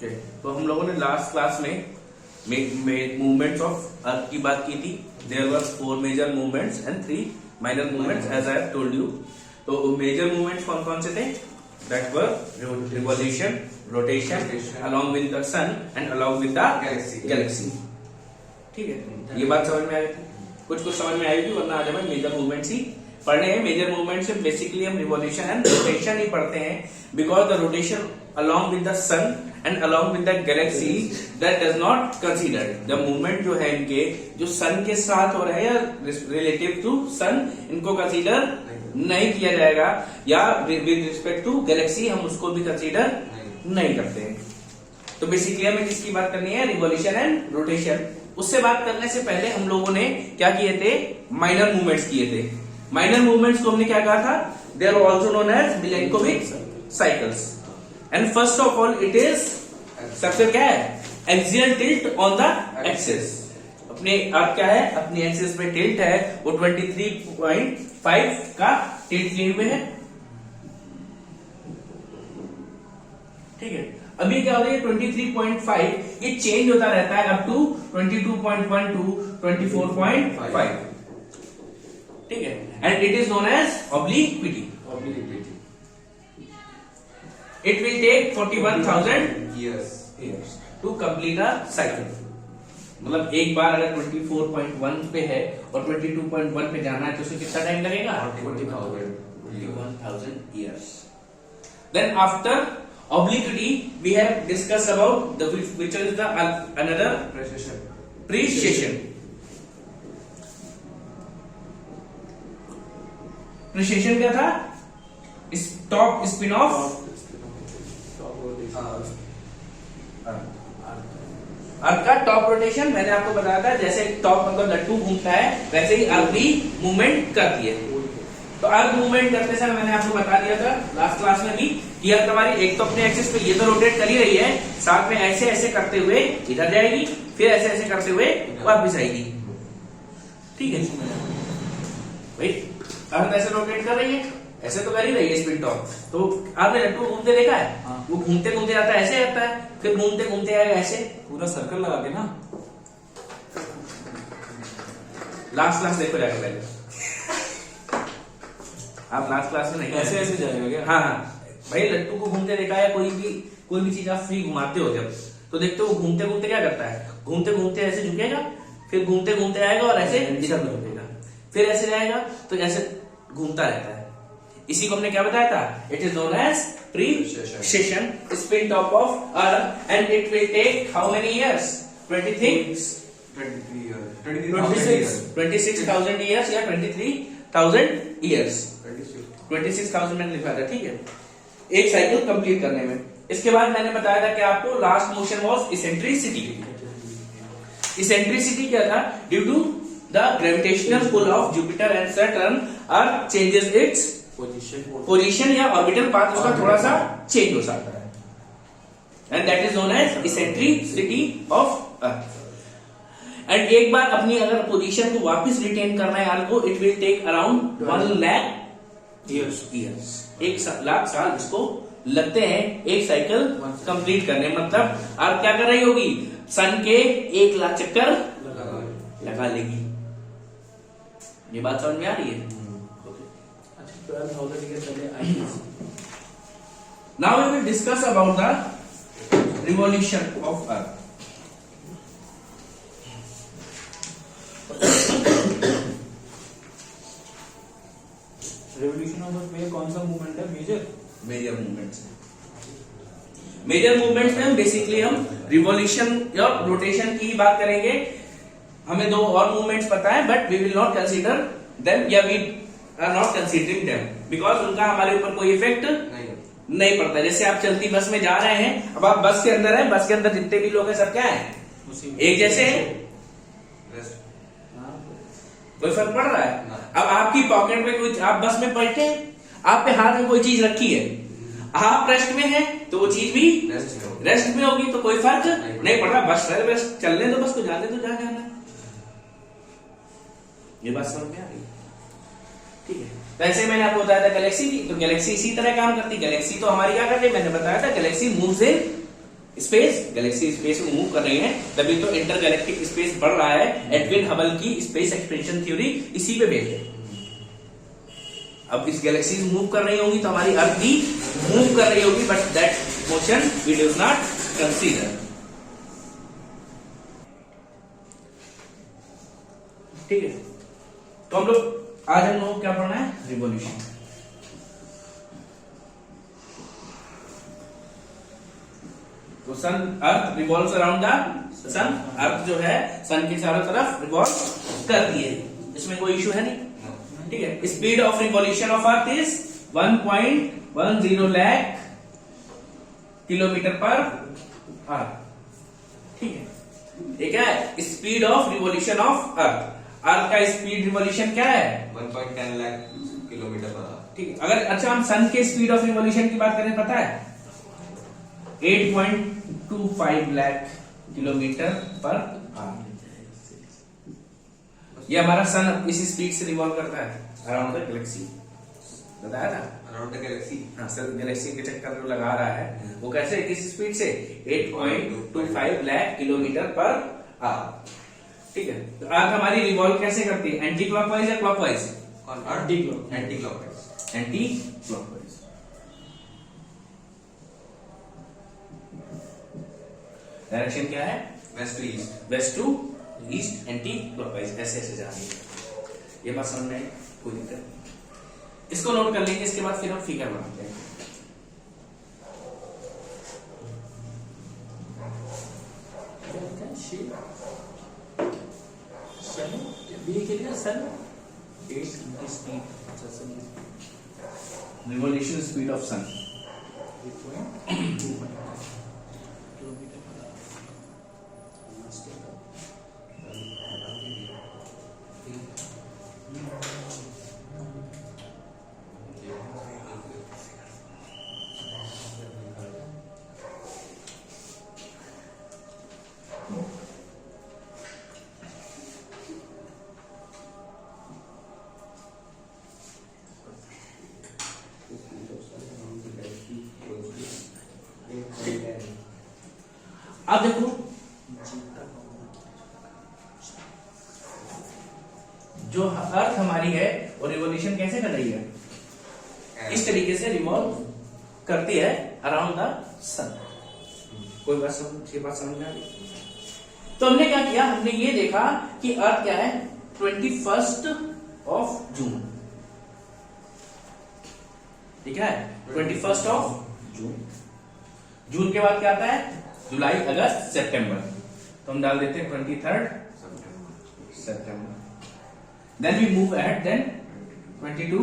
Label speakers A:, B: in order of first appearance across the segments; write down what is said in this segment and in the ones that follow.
A: Okay, तो हम लोगों ने लास्ट क्लास में मूवमेंट्स ऑफ अर्थ की बात की थी. There were 4 major movements and 3 minor movements as I have told you. तो मेजर मूवमेंट्स कौन कौन से थे? That were revolution, rotation along with the sun and along with the galaxy. ठीक है, ये बात समझ में आई थी. कुछ समझ में आएगी, वरना आज हमें मेजर मूवमेंट्स ही पढ़ने हैं. मेजर मूवमेंट से बेसिकली हम रिवॉल्यूशन एंड रोटेशन ही पढ़ते हैं, because the rotation along with the sun and along with the galaxy that does not consider the movement जो है इनके जो सन के साथ हो रहे हैं रिलेटिव टू सन, इनको कंसीडर नहीं किया जाएगा, या विद रिस्पेक्ट टू गैलेक्सी हम उसको भी कंसीडर नहीं करते हैं. तो बेसिकली हमें किसकी बात करनी है? Revolution and rotation. उससे बात करने से पहले हम लोगों ने क्या किए थे? माइनर मूवमेंट्स किए थे. माइनर मूवमेंट्स को हमने क्या कहा था? They are also known as Milankovitch cycles. And first of all it is, सबसे क्या है? Axial tilt on the axis. अपने आप क्या है? अपनी एक्सिस पे टिल्ट है, वो 23.5 का टिल्ट लिए हुए है. ठीक है, अभी क्या हो रहा है? 23.5 ये चेंज होता रहता है अप टू 22.1 टू 24.5. ठीक है, and it is known as obliquity. It will take 41,000 years to complete a cycle. मतलब एक बार अगर 24.1 पे है और 22.1 पे जाना है तो उसे कितना टाइम लगेगा? 41,000 years. Then after obliquity we have discussed about the which is the another precession. Precession क्या था? Top spin off अर्थ का टॉप रोटेशन. मैंने आपको बताया था जैसे टॉप मतलब लट्टू घूमता है वैसे ही अर्थ भी मूवमेंट करती है. तो अर्थ मूवमेंट करते समय मैंने आपको बता दिया था लास्ट क्लास में भी कि अर्थ हमारी एक तो अपने एक्सिस पे ये तो रोटेट कर ही रही है, साथ में ऐसे ऐसे करते हुए इधर जाएगी, फिर ऐसे ऐसे करते हुए वापस आएगी. ठीक है भाई, अर्थ ऐसे रोटेट कर रही है, ऐसे तो कर ही रही है स्पिन टॉप. तो आपने लट्टू घूमते देखा है? वो घूमते घूमते जाता है, ऐसे आता है, फिर घूमते घूमते आएगा ऐसे
B: पूरा सर्कल लगा के ना.
A: लास्ट क्लास देखो जाकर पहले. आप लास्ट क्लास में नहीं
B: ऐसे ऐसे जाएगा क्या?
A: हाँ भाई, लट्टू को घूमते देखा है? कोई भी चीज आप फ्री घुमाते हो जब, तो देखते हो घूमते घूमते क्या करता है? घूमते घूमते ऐसे झुकेगा, फिर घूमते घूमते आएगा और ऐसे इधर झुकेगा, फिर ऐसे जाएगा, तो ऐसे घूमता रहता है. इसी को हमने क्या बताया था? It is known as precession, spin top of earth, and it will take how many years? 26,000 years या 23,000 years. 26,000 मैंने लिखा था. ठीक है, एक साइकिल कंप्लीट करने में. इसके बाद मैंने बताया था कि आपको last motion was eccentricity. Eccentricity क्या था? Due to the gravitational pull of Jupiter and Saturn, earth changes its position या ऑर्बिटल पाथ, उसका थोड़ा सा चेंज हो सकता है, and that is known as eccentricity of earth. एंड एक बार अपनी अगर पोजीशन को वापस रिटेन करना है अर्थ को, it will take around 1 lakh years. 1 lakh साल इसको लगते हैं एक साइकिल कंप्लीट करने. मतलब अर्थ क्या कर रही होगी? सन के 1 लाख चक्कर लगा लेगी. ये बात समझ में आ रही है? 12,000 years पहले. Now we will discuss about the revolution of Earth.
B: Revolution of Earth में कौन सा मूवमेंट है?
A: Major movements. मेजर मूवमेंट्स में बेसिकली हम रिवॉल्यूशन या रोटेशन की बात करेंगे. हमें 2 और मूवमेंट्स पता है, but we will not consider them, या we are not considering them, because उनका हमारे ऊपर कोई इफेक्ट नहीं पड़ता. जैसे आप चलती बस में जा रहे हैं, अब आप बस के अंदर हैं, बस के अंदर जितने भी लोग हैं सब क्या है? एक जैसे हैं. कोई फर्क पड़ रहा है? अब आपकी पॉकेट में कोई, आप बस में बैठे, आप पे हाथ में कोई चीज रखी है, आप रेस्ट में हैं तो वो चीज भी रेस्ट में होगी, तो कोई फर्क नहीं पड़ रहा. बस चलने दो, बस को जाने दो, जहां जाना. ये बात समझ में आ रही? ठीक है, तो ऐसे मैंने आपको बताया था गैलेक्सी की, तो गैलेक्सी इसी तरह काम करती है. गैलेक्सी तो हमारी क्या करती है? मैंने बताया था Galaxy moves in space, Galaxy space में मूव कर रही है, तभी तो इंटरगैलेक्टिक स्पेस बढ़ रहा है। एडविन हबल की स्पेस एक्सपेंशन थ्योरी इसी पे बेस्ड है। अब इस गैलेक्सी मूव कर रही होगी तो हमारी अर्थ भी मूव कर रही होगी, but that motion we do not consider. ठीक है, तो हम लोग आज हम लोग क्या पढ़ना है, रिवॉल्यूशन। तो सन, earth revolves around the sun, अर्थ जो है सन के चारों तरफ रिवॉल्व करती है, इसमें कोई इशू है नहीं। ठीक है, speed of revolution of Earth is 1.10 lakh kilometre per hour. ठीक है, ये क्या है, speed of revolution of Earth. Earth का स्पीड रिवॉल्यूशन क्या है,
C: 1.10 लाख किलोमीटर पर आवर।
A: ठीक है, अगर अच्छा हम सन के स्पीड ऑफ रिवॉल्यूशन की बात करें, पता है 8.25 लाख किलोमीटर पर आवर। ये हमारा सन इस स्पीड से रिवॉल्व करता है अराउंड द गैलेक्सी, बताया था।
C: Around the Galaxy.
A: हाँ सर, गैलेक्सी के चक्कर जो लगा रहा है वो कैसे, किस स्पीड से, 8.25 लाख किलोमीटर पर आवर। ठीक है, तो अर्थ हमारी रिवॉल्व कैसे करती है, एंटी क्लॉकवाइज या clockwise,
C: anti clockwise.
A: Anti clockwise. Direction क्या है,
C: west to east.
A: West to east, anti clockwise, ऐसे ऐसे जा रही है। ये बात समझ में कोई दिक्कत नहीं, इसको नोट कर लेंगे, इसके बाद फिर हम फिगर बनाते हैं। रिवॉल्यूशन स्पीड ऑफ सन, अब देखो जो अर्थ हमारी है वो रिवॉल्यूशन कैसे कर रही है, इस तरीके से रिवॉल्व करती है अराउंड द सन। कोई बात समझ में आ गई? तो हमने क्या किया, हमने ये देखा कि अर्थ क्या है, 21 जून। ठीक है, 21 जून। जून के बाद क्या आता है, जुलाई, अगस्त, सितंबर। तो हम डाल देते हैं 23 सितंबर। Then we move ahead, then 22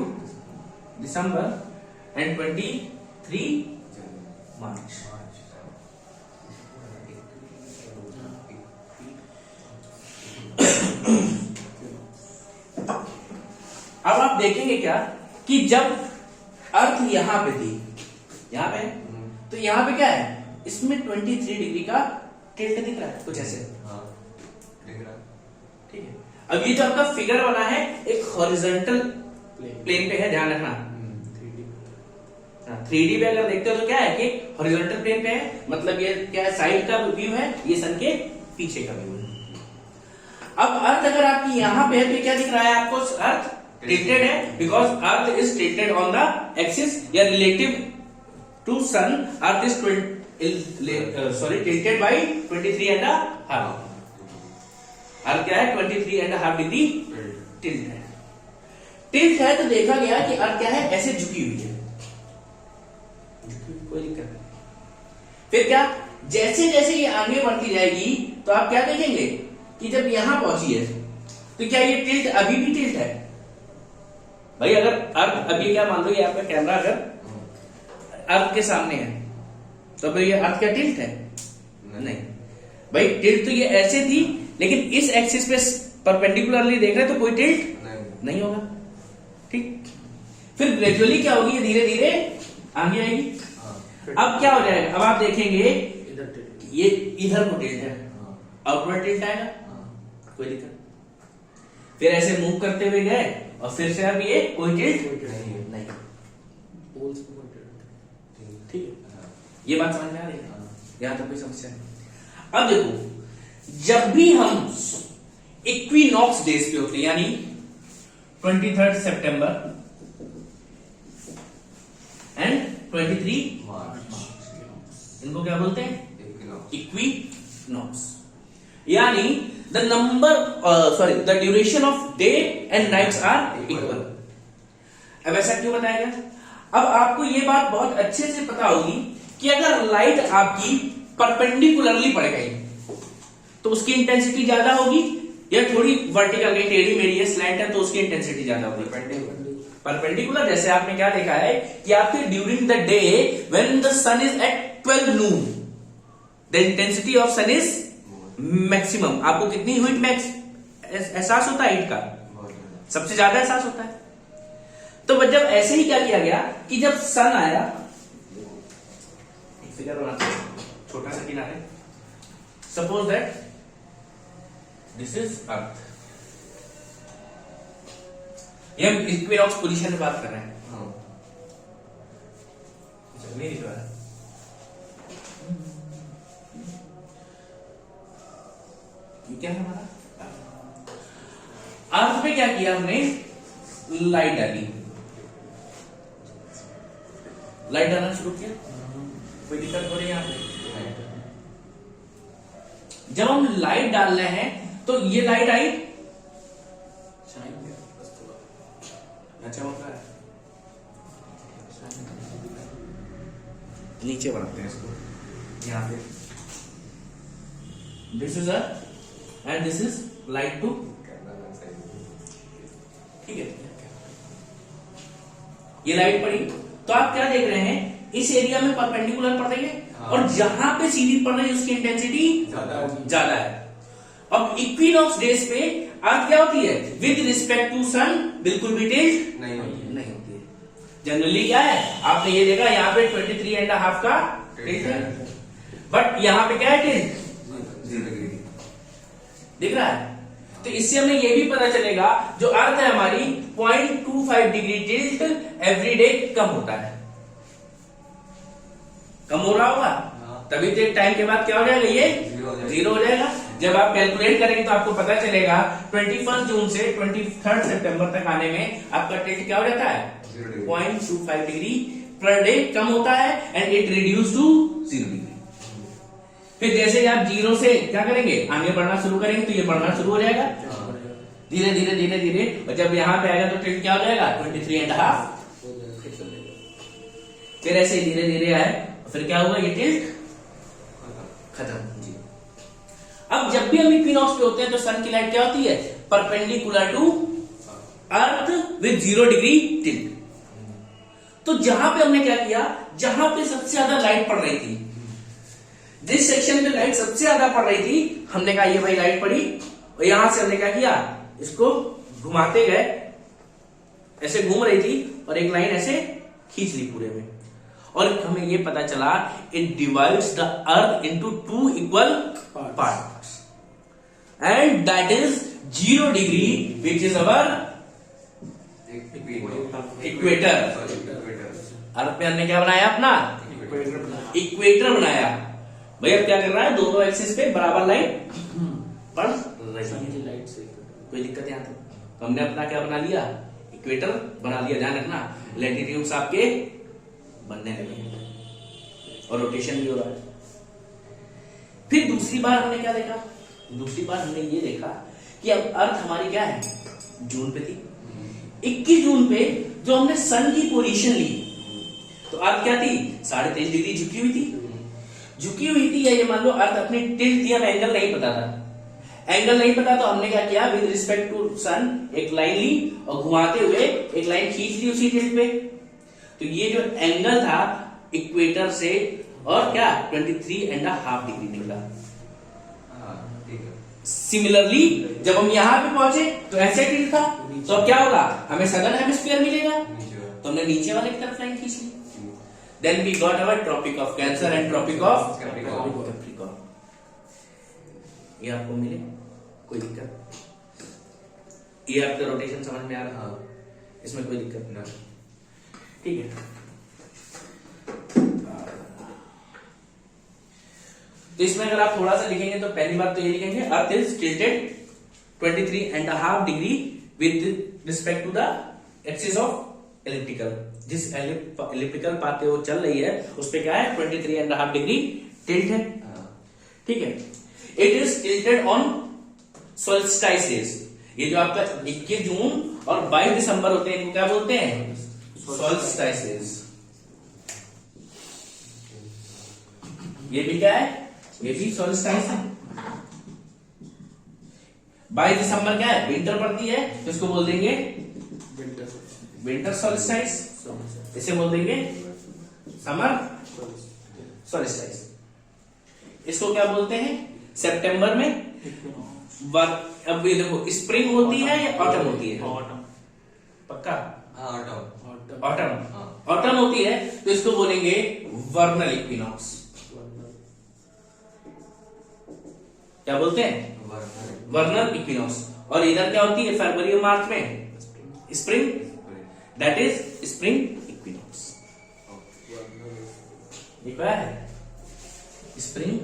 A: December and 23 March. अब आप देखेंगे क्या कि जब अर्थ यहां पे थी, यहां पे, तो यहां पे क्या है, इसमें 23 डिग्री का टिल्ट दिख रहा है, कुछ ऐसे।
C: हाँ, दिख रहा है।
A: ठीक है, अब ये जो आपका फिगर बना है एक हॉरिजॉन्टल प्लेन पे है, ध्यान रखना। 3D पे अगर देखते हो तो क्या है कि हॉरिजॉन्टल प्लेन पे है, मतलब ये क्या है, साइड का व्यू है, ये सन के पीछे का व्यू है। अब अर्थ अगर आपकी यहां पे है तो क्या दिख रहा है आपको, अर्थ टिल्टेड है, because Earth is tilted on the axis या relative to sun. Earth is tilted by 23.5। Earth क्या है, 23.5 डिग्री टिल्ट है। टिल्ट है तो देखा गया कि अर्थ क्या है, ऐसे झुकी हुई है, कोई दिक्कत नहीं। फिर क्या, जैसे जैसे ये आगे बढ़ती जाएगी तो आप क्या देखेंगे कि जब यहां पहुंची है तो क्या ये टिल्ट अभी भी टिल्ट है भाई। अगर अर्थ अभी क्या, मान लो ये आपका कैमरा अगर अर्थ के सामने है तो भाई ये अर्थ क्या टिल्ट है, नहीं भाई, टिल्ट तो ये ऐसे थी, लेकिन इस एक्सिस पे परपेंडिकुलरली देख रहे तो कोई टिल्ट नहीं होगा। ठीक, फिर ग्रेजुअली क्या होगी, धीरे धीरे आगे आएगी। अब क्या हो जाएगा, अब आप देखेंगे ये इधर को टिल्ट है, आउटवर्ड टिल्ट आएगा, कोई दिक्कत। फिर ऐसे मूव करते हुए गए और फिर से अब ये कोई टिल्ट नहीं। ठीक है, ये बात समझ में आ रही है। यहां तक कोई समस्या नहीं। अब देखो, जब भी हम इक्विनॉक्स डेज पे होते हैं, यानी 23 सितंबर एंड 23
C: मार्च
A: इनको क्या बोलते हैं?
C: इक्विनॉक्स
A: इक्विनॉक्स, यानी the the duration of day and nights are equal. अब ऐसा क्यों बताया गया? अब आपको ये बात बहुत अच्छे से पता होगी कि अगर लाइट आपकी परपेंडिकुलरली पड़ गई तो उसकी इंटेंसिटी ज्यादा होगी, या थोड़ी वर्टिकल गई, टेढ़ी मेढ़ी है, स्लैंट है, तो उसकी इंटेंसिटी ज्यादा होगी। परपेंडिकुलर जैसे आपने क्या देखा है कि आपके during the day when the sun is at 12 noon the intensity of sun is maximum. आपको कितनी हीट मैक्स एहसास होता है? हीट का सबसे ज्यादा एहसास होता है। तो जब ऐसे ही क्या किया गया कि जब सन आया, एक फिगर बनाते हैं, छोटा सा किनारे, सपोज दैट दिस इज अर्थ, ये हम इक्विनॉक्स पोजीशन में बात कर रहे हैं। नहीं दिख रहा है, ये क्या है हमारा अर्थ पे क्या किया हमने? लाइट डाली, लाइट डालना शुरू किया, कोई दिक्कत हो रही है यहाँ पे? जब हम लाइट डाल रहे हैं तो ये लाइट आई, अच्छा होता है, नीचे बनाते हैं इसको, यहां पे this is earth and this is light to, ठीक है। ये लाइट पड़ी तो आप क्या देख रहे हैं? इस एरिया में परपेंडिकुलर पड़ रही है, और जहां पे सीधी पड़ रही है उसकी इंटेंसिटी ज्यादा है। अब इक्विनॉक्स डेज पे अर्थ क्या होती है? विद रिस्पेक्ट टू सन बिल्कुल भी टिल्ट नहीं होती है। जनरली क्या है, आपने ये देखा यहाँ पे 23.5 का टिल्ट है, बट यहाँ पे क्या है? टिल्ट दिख रहा है। तो इससे हमें ये भी पता चलेगा जो अर्थ है हमारी 0.25 डिग्री टिल्ट एवरी डे कम होता है, कम हो रहा होगा, तभी तो एक टाइम के बाद क्या हो जाएगा? ये जीरो हो जाएगा। जब आप कैलकुलेट करेंगे तो आपको पता चलेगा 21 जून से 23 सितंबर तक आने में आपका टिल्ट क्या हो जाता है? 0.25 डिग्री पर डे कम होता है, and it reduce to 0 degree. फिर जैसे आप जीरो से क्या करेंगे? आगे बढ़ना शुरू करेंगे तो ये बढ़ना शुरू हो जाएगा धीरे धीरे धीरे धीरे, और जब यहाँ पे आएगा तो टिल्ट क्या हो जाएगा? 23.5। फिर ऐसे धीरे धीरे आए, फिर क्या होगा? ये टिल्ट खत्म जी। अब जब भी हम इक्विनॉक्स पे होते हैं तो सन की लाइट क्या होती है? Perpendicular to earth with 0 degree tilt. तो जहां पे हमने क्या किया? जहां पे सबसे ज्यादा लाइट पड़ रही थी, जिस सेक्शन में लाइट सबसे ज्यादा पड़ रही थी, हमने कहा ये भाई लाइट पड़ी, और यहां से हमने क्या किया? इसको घुमाते गए, ऐसे घूम रही थी और एक लाइन ऐसे खींच ली पूरे में, और हमें ये पता चला it divides the earth into 2 equal parts, and that is 0 degree which is our equator. Earth पे हमने क्या बनाया? अपना इक्वेटर बनाया। भैया क्या कर रहा है? दोनों एक्सिस पे बराबर लाइट पड़ रही है, कोई दिक्कत यहाँ तो हमने अपना क्या बना लिया? इक्वेटर बना लिया। ध्यान रखना, लैटिट्यूड्स आपके बनने लगे और रोटेशन भी हो रहा है। फिर दूसरी बार हमने क्या देखा? दूसरी बार हमने ये देखा कि अब अर्थ हमारी क्या है? जून पे थी। 21 जून पे जो हमने सन की पोजीशन ली तो अर्थ क्या थी? 23.5 डिग्री झुकी हुई थी। झुकी हुई थी, या ये मान लो अर्थ अपनी टिल्ट थी, अब एंगल नहीं पता था। एंगल नहीं पता तो हमने क्या किया? विद रिस्पेक्ट टू सन एक लाइन ली और घुमाते हुए एक लाइन खींच ली उसी टिल्ट पे। तो ये जो एंगल था इक्वेटर से और क्या 23.5 डिग्री निकला। सिमिलरली जब हम यहां पे पहुंचे तो ऐसे टिल्ट था, तो अब क्या होगा? हमें सदर्न हेमिस्फीयर मिलेगा, तो हमने नीचे वाले की तरफ लाइन खींच ली। Then we got our tropic of Cancer and Tropic of Capricorn. ये आपको मिले, कोई दिक्कत? ये आपका रोटेशन समझ में आ रहा? इसमें कोई दिक्कत नहीं, ठीक है। तो इसमें अगर आप थोड़ा सा लिखेंगे तो पहली बात तो ये लिखेंगे earth is tilted 23.5 degree with respect to the axis of elliptical. जिस एलिप्टिकल पाथ पे वो चल रही है उस पे क्या है 23.5 डिग्री टिल्ट है। ठीक है, इट इज टिल्टेड ऑन सोल्स्टाइसेस। ये जो आपका 21 जून और 22 दिसंबर होते हैं इनको क्या बोलते हैं? सोल्स्टाइसेस। ये भी क्या है? ये भी सोल्स्टाइस है। 22 दिसंबर क्या है? विंटर पड़ती है तो इसको बोल देंगे विंटर सोल्स्टाइस। इसे बोल देंगे समर सोल्स्टाइस। इसको क्या बोलते हैं? सितंबर में अब ये देखो स्प्रिंग होती है या ऑटम होती है?
B: ऑटम।
A: पक्का?
C: ऑटम।
A: ऑटम। ऑटम होती है तो इसको बोलेंगे वर्नल इक्विनॉक्स। क्या बोलते हैं? वर्नल इक्विनॉक्स। और इधर क्या होती है फरवरी और मार्च में? Spring. That is spring equinox. ये क्या है? स्प्रिंग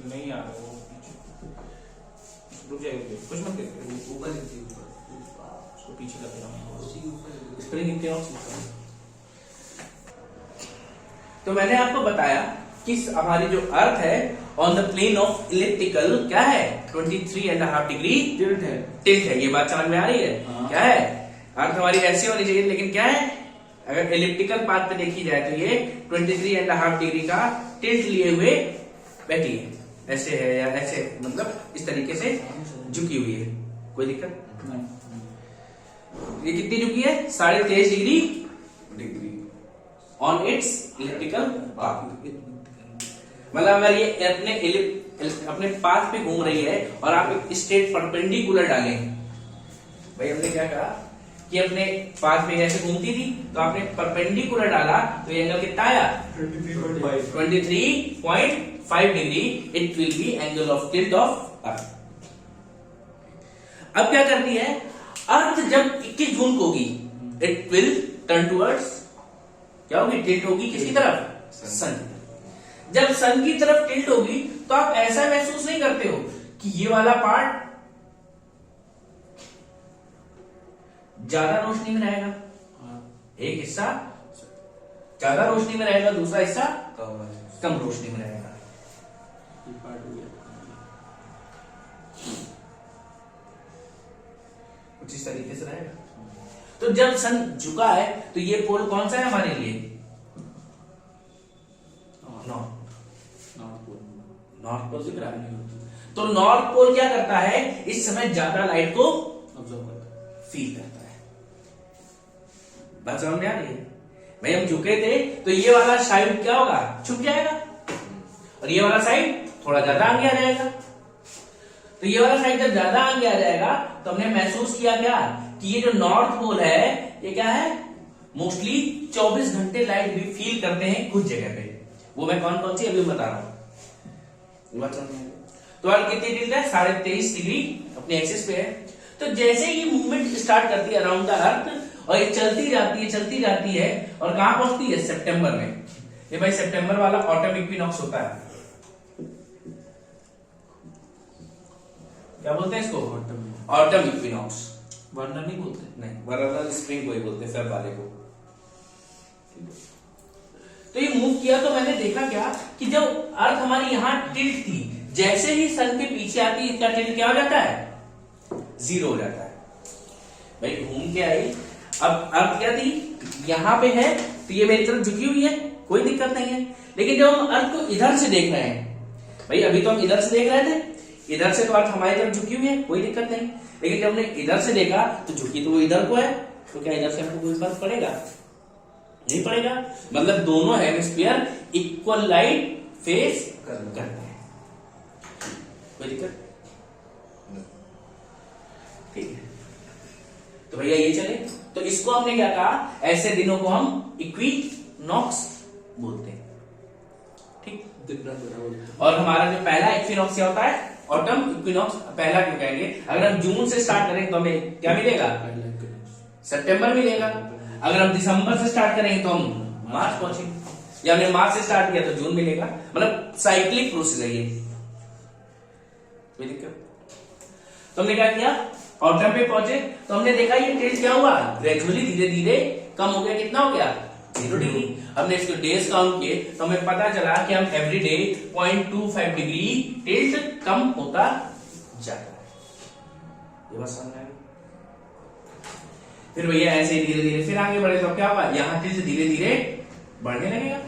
B: नहीं आ रहा वो, रुक जाएगा कुछ मत कर,
C: ऊपर
B: उसको पीछे लग रहा
A: स्प्रिंग इक्विनॉक्स। तो मैंने आपको बताया कि हमारी जो अर्थ है on the plane of elliptical क्या है? 23.5 डिग्री
B: टिल्ट है।
A: टिल्ट है। ये बात समझ में आ रही है?
B: हाँ।
A: क्या है? अर्थ हमारी ऐसी होनी चाहिए, लेकिन क्या है अगर इलिप्टिकल पाथ पे देखी जाए तो ये 23.5 डिग्री का टिल्ट लिए हुए बैठी है। ऐसे है या ऐसे, मतलब इस तरीके से झुकी हुई है। कोई दिक्कत
B: नहीं।
A: ये कितनी झुकी है? 23.5
C: degree
A: on it's elliptical path. मतलब अगर ये अपने पाथ पे घूम रही है और आप एक स्ट्रेट परपेंडिकुलर डालें, भाई हमने क्या कहा कि अपने पाथ पे ऐसे घूमती थी तो आपने परपेंडिकुलर डाला तो ये एंगल कितना आया? 23.5 degree. It will be angle of tilt of earth. अब क्या करती है अर्थ? जब 21 जून को होगी इट विल टर्न टूवर्ड्स, क्या होगी? टिल्ट होगी किसकी तरफ? सन। जब सन की तरफ टिल्ट होगी तो आप ऐसा महसूस नहीं करते हो कि ये वाला पार्ट ज्यादा रोशनी में रहेगा, एक हिस्सा ज्यादा रोशनी में रहेगा, दूसरा हिस्सा कम रोशनी में रहेगा। कुछ इस तरीके से रहेगा। तो जब सन झुका है तो ये पोल कौन सा है हमारे लिए? नॉर्थ पोल दिख रहा है। तो नॉर्थ पोल क्या करता है? इस समय ज्यादा लाइट को
B: ऑब्जर्व करता है,
A: फील करता है। बात समझ में आ रही है? भाई हम झुके थे तो ये वाला साइड क्या होगा? झुक जाएगा और ये वाला साइड थोड़ा ज्यादा आगे आ जाएगा। तो ये वाला साइड जब ज्यादा आगे आ जाएगा तो हमने महसूस किया क्या कि ये जो नॉर्थ पोल है ये क्या है? मोस्टली 24 घंटे लाइट भी फील करते हैं कुछ जगह पे। वो मैं कौन कौन सी अभी बता रहा हूं। तो अर्थ कितनी टिल्ट है? 23.5 डिग्री अपने एक्सिस पे है। तो जैसे ही मूवमेंट स्टार्ट करती है अराउंड द अर्थ और ये चलती जाती है और कहां पहुंचती है? सितंबर में। ये भाई सितंबर वाला ऑटम इक्विनॉक्स होता है। क्या बोलते हैं इसको? Autumn equinox.
B: वर्नर नहीं बोलते?
A: नहीं, वर्नल स्प्रिंग को ही बोलते हैं, फेब वाले को। तो ये मूव किया तो मैंने देखा क्या कि जब अर्थ हमारी यहां टिल्ट थी, जैसे ही सन के पीछे आती है इसका टिल्ट क्या हो जाता है? 0 हो जाता है। भाई घूम के आई, अब अर्थ क्या थी? यहां पे है तो ये मेरी तरफ झुकी हुई है, कोई दिक्कत नहीं है। लेकिन जब हम अर्थ को इधर से देख रहे हैं, भाई अभी तो हम इधर से देख रहे थे, इधर से तो अर्थ हमारी तरफ झुकी हुई है, कोई दिक्कत नहीं। लेकिन जब हमने इधर से देखा तो झुकी तो वो इधर को है, तो क्या इधर से हमको कोई फर्क पड़ेगा? नहीं पड़ेगा। मतलब दोनों हेमिस्फीयर इक्वल लाइट फेस करते हैं, कोई दिक्कत? ठीक है। तो भैया ये चले, तो इसको हमने क्या कहा? ऐसे दिनों को हम इक्विनॉक्स बोलते हैं। ठीक। और हमारा जो पहला इक्विनॉक्स क्या होता है? Autumn equinox. पहला क्यों कहेंगे? अगर हम जून से स्टार्ट करें तो हमें क्या मिलेगा? सितंबर मिलेगा। अगर हम दिसंबर से स्टार्ट करेंगे तो हम मार्च पहुंचेंगे। या हमने मार्च से स्टार्ट किया तो जून मिलेगा, मतलब साइक्लिक प्रोसेस है ये। कोई दिक्कत? तो हमने क्या किया, ऑटम पे पहुंचे तो हमने देखा ये टिल्ट क्या हुआ, ग्रेजुअली धीरे धीरे कम हो गया। कितना हो गया, 0 डिग्री। हमने इसके डेज काउंट किए तो हमें पता चला कि हम एवरी डे 0.25 डिग्री टिल्ट कम होता जाता है। ये बात समझ आ गई? फिर भैया ऐसे धीरे धीरे फिर आगे बढ़े तो क्या होगा, यहां टिल्ट धीरे धीरे बढ़ने लगेगा।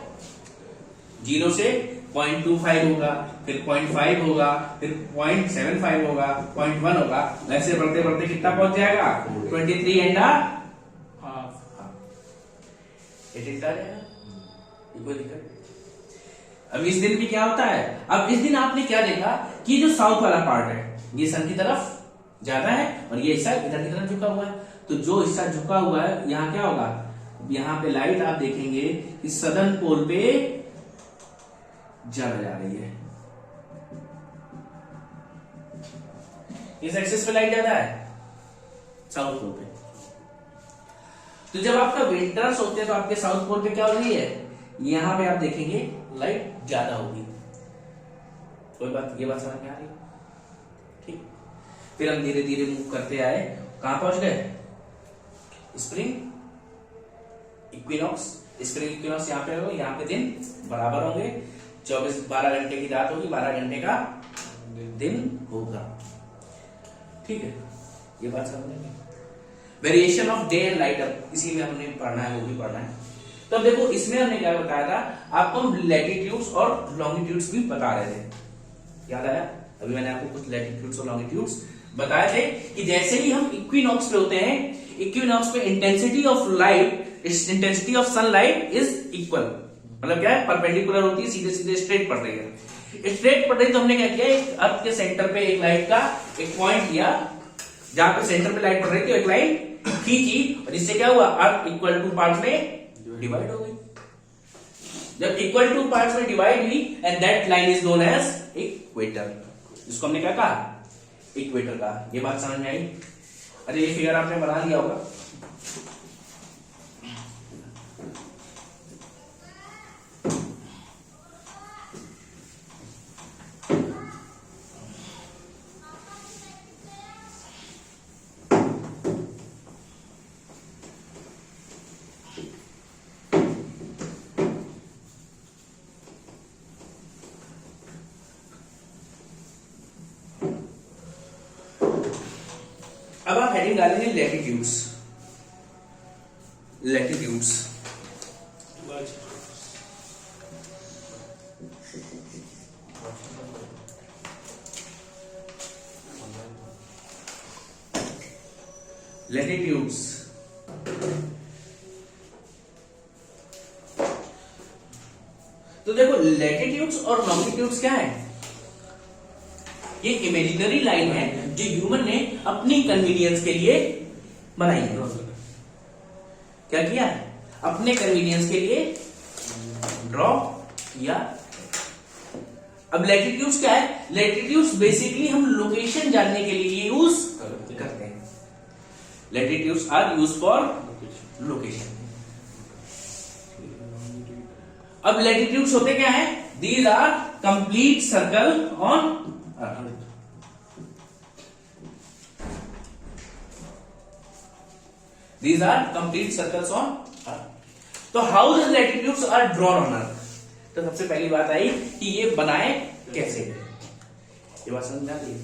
A: 0 से 0.25 होगा, फिर 0.5 होगा, फिर 0.75 होगा, 0.1 होगा, ऐसे बढ़ते बढ़ते कितना पहुंच जाएगा, 23 एंड
B: हाफ।
A: ये टिल्ट आ जाएगा। ये कोई दिक्कत? अब इस दिन भी क्या होता है, अब इस दिन आपने क्या देखा कि जो साउथ वाला पार्ट है ये सन की तरफ ज्यादा है और ये हिस्सा इधर की तरफ झुका हुआ है। तो जो हिस्सा झुका हुआ है यहाँ क्या होगा, यहाँ पे लाइट आप देखेंगे कि सदर्न पोल पे ज्यादा जा रही है, इस एक्सिस पे लाइट ज्यादा है साउथ पोल पे। तो जब आपका विंटर्स होते हैं तो आपके साउथ पोल पे क्या हो रही है, यहां पे आप देखेंगे लाइट ज्यादा होगी। कोई बात, ये बात समझ में आ रही है? ठीक। फिर हम धीरे धीरे मूव करते आए, कहां पहुंच गए, स्प्रिंग इक्विनॉक्स। स्प्रिंग इक्विनॉक्स यहाँ पे होगा, यहाँ पे दिन बराबर होंगे, 12 घंटे की रात होगी, 12 घंटे का दिन होगा। ठीक है, ये बात समझ में? Variation of day and light up, इसी में हमने पढ़ना है, वो भी पढ़ना है। तो अब देखो इसमें हमने क्या बताया था आपको, हम लैटिट्यूड्स और लॉन्गिट्यूड्स भी बता रहे थे, याद आया? अभी मैंने आपको कुछ लैटिट्यूड्स और लॉन्गिट्यूड्स बताए थे कि जैसे ही हम इक्विनॉक्स पे होते हैं, इक्विनॉक्स पे intensity of light, intensity of sunlight is equal, मतलब क्या है, परपेंडिकुलर होती है, सीधे सीधे स्ट्रेट पड़ रही है। स्ट्रेट पड़ रही तो हमने क्या किया, एक अर्थ के सेंटर पे एक लाइट का एक पॉइंट लिया, जहां पे सेंटर पे लाइट पड़ रही थी, एक लाइन खींची और इससे क्या हुआ, अर्थ इक्वल टू पार्ट्स में डिवाइड हो गई। जब इक्वल टू पार्ट्स में डिवाइड हुई and that line is known as equator, इसको हमने क्या कहा, इक्वेटर कहा। ये बात समझ में आई? अरे ये फिगर आपने बना लिया होगा, अब आप हेडिंग डालेंगे लैटिट्यूड्स। लैटिट्यूड्स लैटिट्यूड्स तो देखो लैटिट्यूड्स और लॉन्गिट्यूड्स क्या है, ये इमेजिनरी लाइन है जो ह्यूमन ने अपनी कन्वीनियंस के लिए बनाई है। क्या किया है, अपने कन्वीनियंस के लिए ड्रॉ किया। अब लैटिट्यूड्स क्या है, लैटिट्यूड्स बेसिकली हम लोकेशन जानने के लिए यूज करते हैं। Latitudes are use for location. अब लैटिट्यूड्स होते क्या है, these are complete circle on earth. These are complete circles on Earth. तो how the latitudes are drawn on Earth? तो सबसे पहली बात आई कि ये बनाए कैसे, ये बात समझ आती है?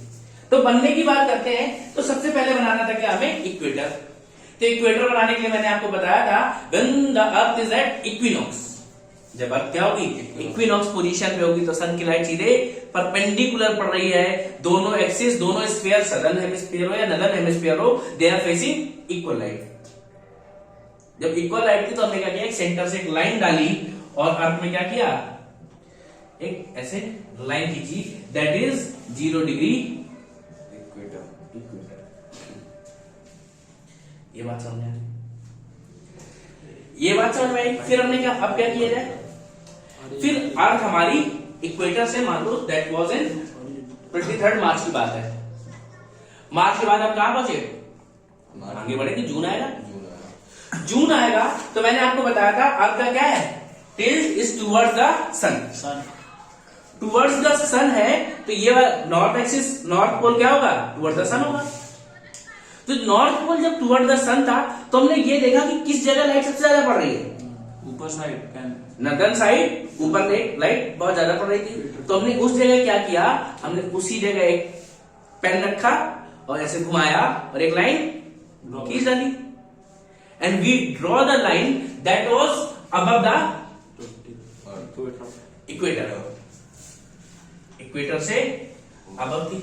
A: तो बनने की बात करते हैं तो सबसे पहले बनाना था क्या हमें, इक्वेटर। तो इक्वेटर बनाने के लिए मैंने आपको बताया था when the earth is at equinox, जब अर्थ क्या होगी, इक्विनॉक्स पोजीशन पे होगी तो सन की लाइट सीधे परपेंडिकुलर पड़ रही है, दोनों एक्सिस, दोनों स्फीयर, सदर्न हेमिस्फीयर हो या नदर्न हेमिस्फीयर हो, they are facing equal light. जब इक्वल लाइट थी तो हमने क्या किया, एक सेंटर से एक लाइन डाली और अर्थ में क्या किया, एक ऐसे लाइन खींची, दैट इज 0 डिग्री इक्वेटर। ये बात समझ में आई? ये बात समझ में आई? फिर हमने क्या, अब क्या किया जाए, फिर अर्थ हमारी इक्वेटर से मान लो दैट वाज इन 23 मार्च की बात है। मार्च के बाद आप कहां पहुंचे, आगे बढ़े कि जून आएगा। जून आएगा तो मैंने आपको बताया था अर्थ का क्या है, tilt is towards the sun,
B: sun
A: towards the sun है तो ये नॉर्थ एक्सिस, नॉर्थ पोल क्या होगा, टुवर्ड्स द सन होगा। तो नॉर्थ पोल जब टुवर्ड द सन था तो हमने ये देखा कि किस जगह लाइट सबसे ज्यादा पड़ रही है,
B: ऊपर साइड कैन
A: नॉर्दर्न साइड ऊपर लाइट बहुत ज्यादा पड़ रही थी। तो हमने उस जगह क्या किया, हमने उसी जगह एक पेन रखा और ऐसे घुमाया और एक लाइन खींच डाली, and we draw the line that was above the equator, equator से अबव थी।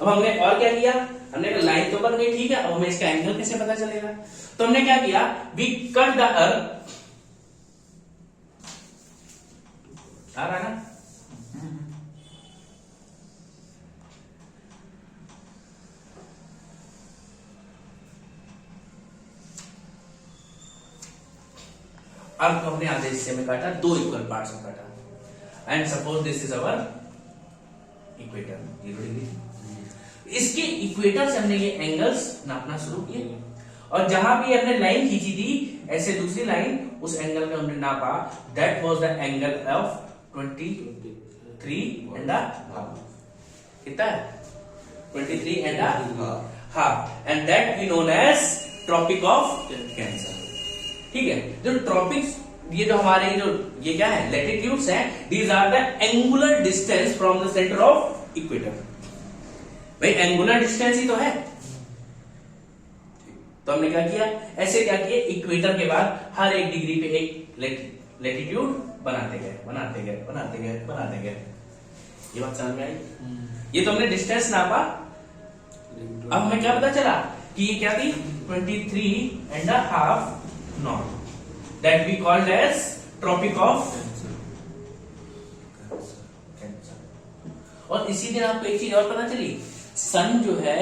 A: अब हमने और क्या किया, हमने लाइन तो बन गई, ठीक है, अब हमें इसका एंगल कैसे पता चलेगा, तो हमने क्या किया, वी कट द अर्थ, आ रहा है ना, अर्थ को हमने आधे हिस्से में काटा, दो इक्वल पार्ट्स में काटा, and suppose this is our equator 0 degree. इसके इक्वेटर से हमने ये एंगल्स नापना शुरू किए, और जहां भी हमने लाइन खींची थी ऐसे दूसरी लाइन, उस एंगल में हमने नापा, that was the angle of 23 and कितना है, 23 and half, and that we known as tropic of cancer. ठीक है, जो ट्रॉपिक्स, ये जो हमारे जो ये क्या है, लैटिट्यूड्स हैं, these are the angular distance from the centre of equator. भाई एंगुलर डिस्टेंस ही तो है, तो हमने क्या किया, ऐसे क्या किया, इक्वेटर के बाद हर एक डिग्री पे एक लैटिट्यूड बनाते गए, बनाते गए, बनाते गए, बनाते गए। ये बात समझ में आई? ये तो हमने डिस्टेंस नापा। अब हमें क्या पता चला कि ये क्या थी, 23 and half north, that we called as tropic of Cancer। और इसी दिन आपको एक चीज और पता चली, सन जो है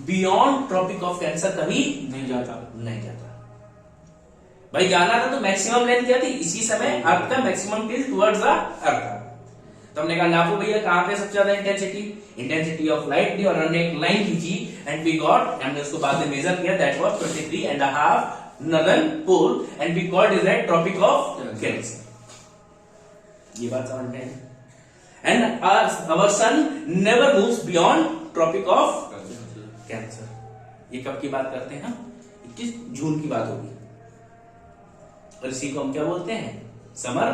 A: बियॉन्ड ट्रॉपिक ऑफ कैंसर कभी
B: नहीं जाता,
A: नहीं जाता। भाई जाना था तो मैक्सिमम लेंथ क्या थी, इसी समय अर्थ का मैक्सिमम टिल्ट टुवर्ड्स द अर्थ था। तो हमने कहा नापो भैया कहां पे सबसे ज्यादा इंटेंसिटी ऑफ लाइट दी, और हमने एक लाइन खींची एंड वी गॉट, हमने उसको बाद में मेजर किया, that was 23 and half northern pole, and we called it that tropic of Cancer। ये बात समझ में है? And our sun never moves beyond tropic of Cancer। ये कब की बात करते हैं हम, 21 जून की बात होगी, और इसी को हम क्या बोलते हैं, समर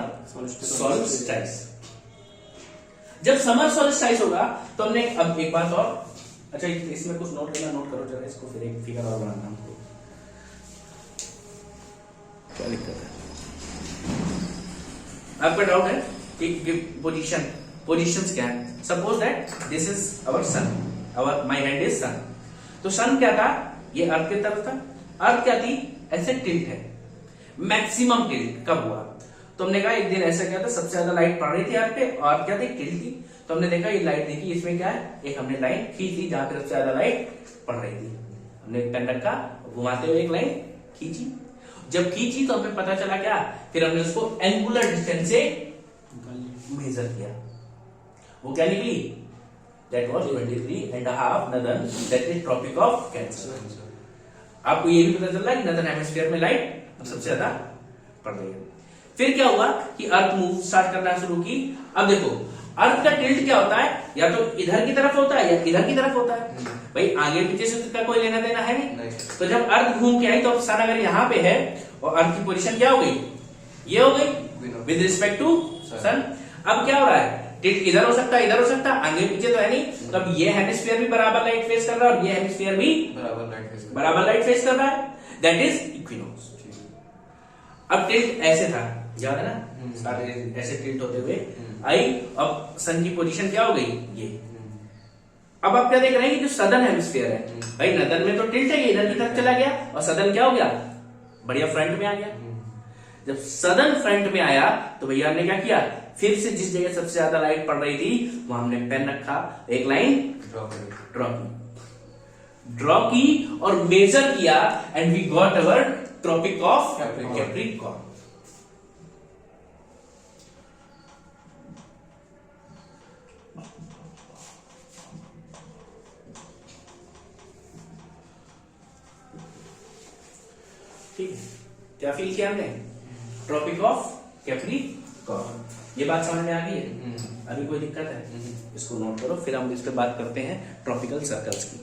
A: सोल्स्टाइस। जब समर सोल्स्टाइस होगा तो हमने, अब एक बात और, अच्छा इसमें कुछ नोट लेना, नोट करो जरा इसको, फिर एक फिगर और बनाना हमको, क्या दिक्कत है आपका डाउट है कि पोजीशंस क्या है। Suppose that this is our sun, my hand is sun, तो सन क्या था, ये अर्थ की तरफ था, अर्थ क्या थी, ऐसे टिल्ट है, मैक्सिमम टिल्ट कब हुआ, तो हमने कहा एक दिन ऐसा क्या था, सबसे ज्यादा लाइट पड़ रही थी अर्थ पे, और क्या थी, टिल्ट थी। तो हमने देखा ये लाइट देखी, इसमें क्या है, एक हमने लाइन खींच ली जहां पे सबसे ज्यादा लाइट पड़ रही थी, हमने पेन रखा, घुमाते हुए एक लाइन खींची, जब खींची तो हमें पता चला क्या, फिर हमने उसको एंगुलर डिस्टेंस से मेजर किया, वो क्या निकली, that was 23 and half northern, that is tropic of cancer. आपको ये भी पता चल रहा है कि नॉर्दर्न हेमिस्फीयर में लाइट सबसे ज्यादा पड़ रही है। फिर क्या हुआ कि अर्थ मूव स्टार्ट करना शुरू की। अब देखो अर्थ का टिल्ट क्या होता है, या तो इधर की तरफ होता है या इधर की तरफ होता है, भाई आगे पीछे से इसका कोई लेना देना है नहीं। तो जब अर्थ घूम के आई तो सन अगर यहाँ पे है और अर्थ की पोजीशन क्या हो गई, ये हो गई विद रिस्पेक्ट टू सन। अब क्या हो रहा है, टिल्ट इधर हो सकता है, इधर हो सकता है, आगे पीछे तो है नहीं, तो अब ये हेमिस्फीयर भी बराबर लाइट फेस कर रहा है और ये हेमिस्फीयर भी बराबर लाइट फेस कर रहा है, दैट इज इक्विनोक्स। अब टिल्ट ऐसे था, याद है ना, ऐसे टिल्ट होते हुए आई, अब सन की पोजीशन क्या हो गई, ये। अब आप क्या देख रहे हैं कि जो सदर्न हेमिस्फीयर है, भाई नदन में तो टिल्ट है, ये इधर की तरफ चला गया, और सदर्न क्या हो गया, बढ़िया फ्रंट में आ गया। जब सदर्न फ्रंट में आया तो भैया हमने क्या किया, फिर से जिस जगह सबसे ज्यादा लाइट पड़ रही थी वहां हमने पेन रखा, एक लाइन ड्रॉ की और मेजर किया, and we got our tropic of capricorn. ठीक है, क्या फील किया हमने, ट्रॉपिक ऑफ कैप्रिकॉर्न। ये बात समझ में आ गई है? अभी कोई दिक्कत है? इसको नोट करो, फिर हम इस पे बात करते हैं ट्रॉपिकल सर्कल्स की।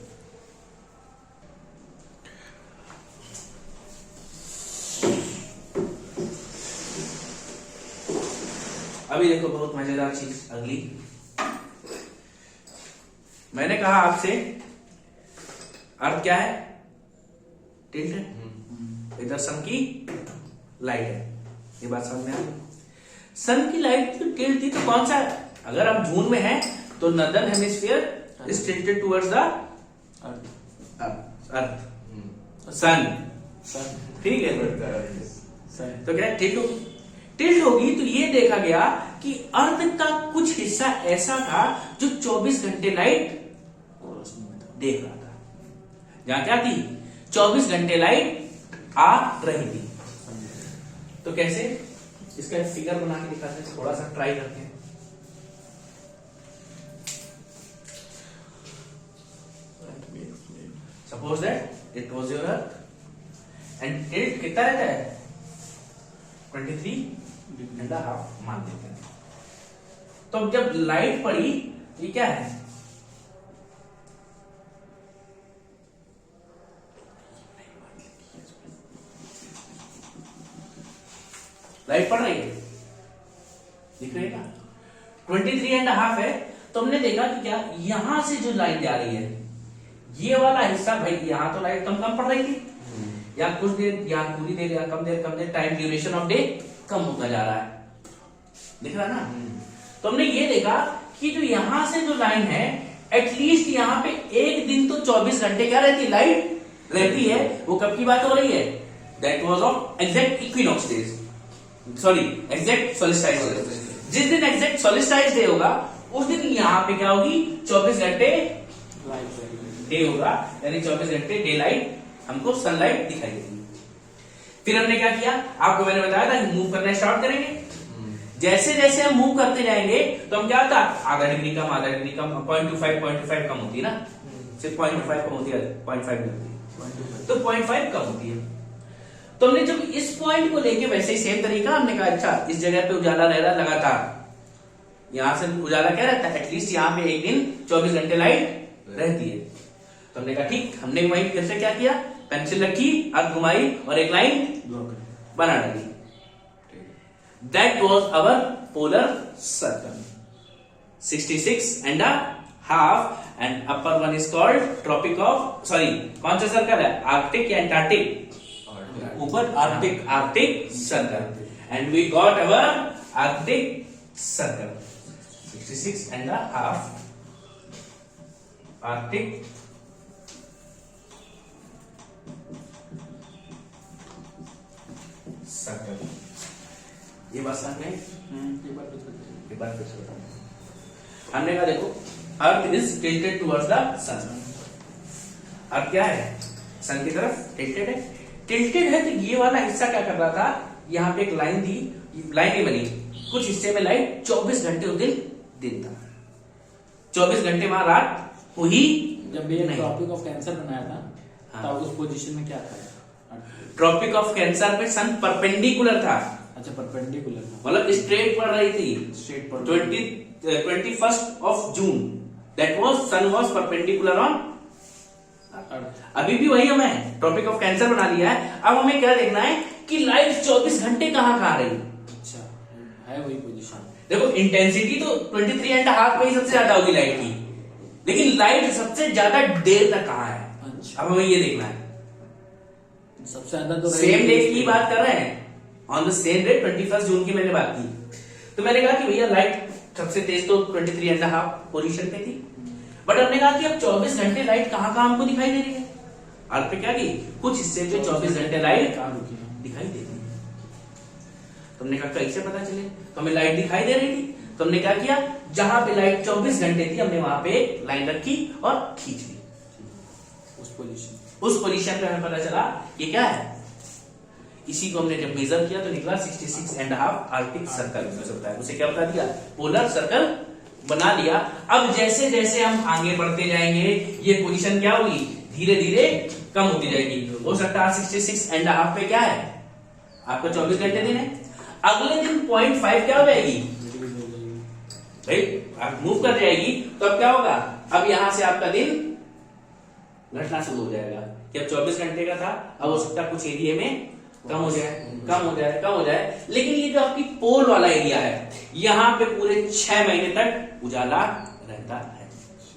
A: अभी देखो बहुत मजेदार चीज अगली। मैंने कहा आपसे अर्थ क्या है? टिल्ट है। इधर सन की लाइट है। ये बात समझ में आ गई? सन की लाइट तो टिल्ट थी तो कौन सा है? अगर आप जून में हैं तो northern hemisphere is tilted towards the Earth, sun. ठीक है, तो क्या टिल्ट होगी तो ये देखा गया कि अर्थ का कुछ हिस्सा ऐसा था जो 24 घंटे लाइट देख रहा था। जहां क्या थी? 24 घंटे लाइट आ रही थी। तो कैसे? इसका एक फिगर बना के दिखाते हैं, थोड़ा सा ट्राई करते हैं। Suppose that it was your earth and tilt कितना रहता है? 23.5 मान देते हैं। तो अब जब लाइट पड़ी ये क्या है? लाइट पड़ रही है, दिख रही है ना? 23.5 है। तो हमने देखा कि क्या यहां से जो लाइट जा रही है ये वाला हिस्सा, भाई यहां तो लाइट कम कम पड़ रही थी, या कुछ देर, या पूरी देर, या कम देर टाइम ड्यूरेशन ऑफ डे कम होता जा रहा है, दिख रहा है ना? तो हमने ये देखा कि जो यहां से जो लाइन है एटलीस्ट यहां पे एक दिन तो 24 घंटे क्या रहती, लाइट रहती है। वो कब की बात हो रही है? That was of exact equinox days, sorry exact solstice day. जिस दिन एग्जैक्ट सोलिस्टाइज डे होगा उस दिन यहां पे क्या होगी? 24 घंटे डे होगा, यानी 24 घंटे डे लाइट हमको सनलाइट दिखाई देगी। फिर हमने क्या किया? आपको मैंने बताया था कि मूव करना स्टार्ट करेंगे। जैसे जैसे हम मूव करते जाएंगे तो हम क्या होता? आधा डिग्री कम, 0.25 कम होती है ना? सिर्फ 0.5 कम होती है, 0.5 नहीं, तो 0.5 कम होती है। तो हमने जब इस पॉइंट को लेके वैसे ही सेम तरीका हमने कहा अच्छा इस जगह पे उजाला रह रहा लगातार, यहां से उजाला क्या रहता है? एटलीस्ट यहां पे एक दिन 24 घंटे लाइट रहती है। तो हमने कहा ठीक, हमने वहीं फिर से क्या किया? पेंसिल रखी, अर्थ घुमाई और एक लाइन बना डाली। That was our polar circle 66.5 and upper one is called tropic of, sorry कौन सा सर्कल है? आर्कटिक या एंटार्क्टिक? ऊपर arctic circle and we got our arctic circle 66.5 arctic circle. ये बात समझ में? एक बार फिर से बताऊं। हमने कहा देखो Earth is tilted towards the sun. Earth क्या है? सन की तरफ टिल्टेड है। टिल्टेड है तो ये वाला हिस्सा क्या कर रहा था? यहाँ पे एक लाइन थी, लाइन नहीं बनी, कुछ हिस्से में लाइट 24 घंटे उस दिन था, 24 घंटे वहां रात हुई।
B: जब ये ट्रॉपिक ऑफ कैंसर बनाया था तब उस पोजीशन में क्या था?
A: ट्रॉपिक ऑफ कैंसर पे सन परपेंडिकुलर था।
B: अच्छा, परपेंडिकुलर
A: मतलब स्ट्रेट पड़ रही थी।
B: स्ट्रेट पड़
A: 21st of June that was sun was perpendicular on अभी भी वही हमें ट्रॉपिक ऑफ कैंसर बना लिया है। अब हमें क्या देखना है कि लाइट 24 घंटे कहां कहां रही।
B: अच्छा, है वही पोजीशन।
A: देखो इंटेंसिटी तो 23.5 पे ही सबसे ज्यादा होगी लाइट की, लेकिन लाइट सबसे ज्यादा देर तक कहां है।
B: अच्छा,
A: अब हमें ये देखना है।
B: सबसे ज्यादा तो
A: सेम डे की बात कर रहे हैं, ऑन द सेम डे 21 जून की मैंने बात की। तो मैंने कहा कि भैया लाइट सबसे तेज तो 23.5 पोजीशन पे थी, बट हमने कहा कि अब 24 घंटे लाइट कहां कहां हमको दिखाई दे रही है। अर्थ पे क्या की? कुछ हिस्से पे 24 घंटे लाइट दिखाई दे रही है। तो हमने कहा कैसे पता चले? तो हमें लाइट दिखाई दे रही थी, तो हमने क्या किया? जहां पे लाइट 24 घंटे थी हमने वहां पे लाइन रखी और खींच ली उस पोजीशन पे। हमें पता चला ये क्या है। इसी को हमने जब मेजर किया तो निकला 66.5 आर्कटिक सर्कल होता है। उसे क्या बता दिया? पोलर सर्कल बना लिया। अब जैसे जैसे हम आगे बढ़ते जाएंगे ये पोजीशन क्या होगी? धीरे धीरे कम होती जाएगी। हो सकता है 66.5 पे क्या है? आपका 24 घंटे दिन है। अगले दिन 0.5 क्या हो जाएगी भाई, आप मूव कर जाएगी तो अब क्या होगा, अब यहां से आपका दिन घटना शुरू हो जाएगा कि अब 24 घंटे का था, अब हो सकता है कुछ एरिया में कम हो जाए, लेकिन ये जो आपकी पोल वाला एरिया है यहाँ पे पूरे 6 महीने तक उजाला रहता है।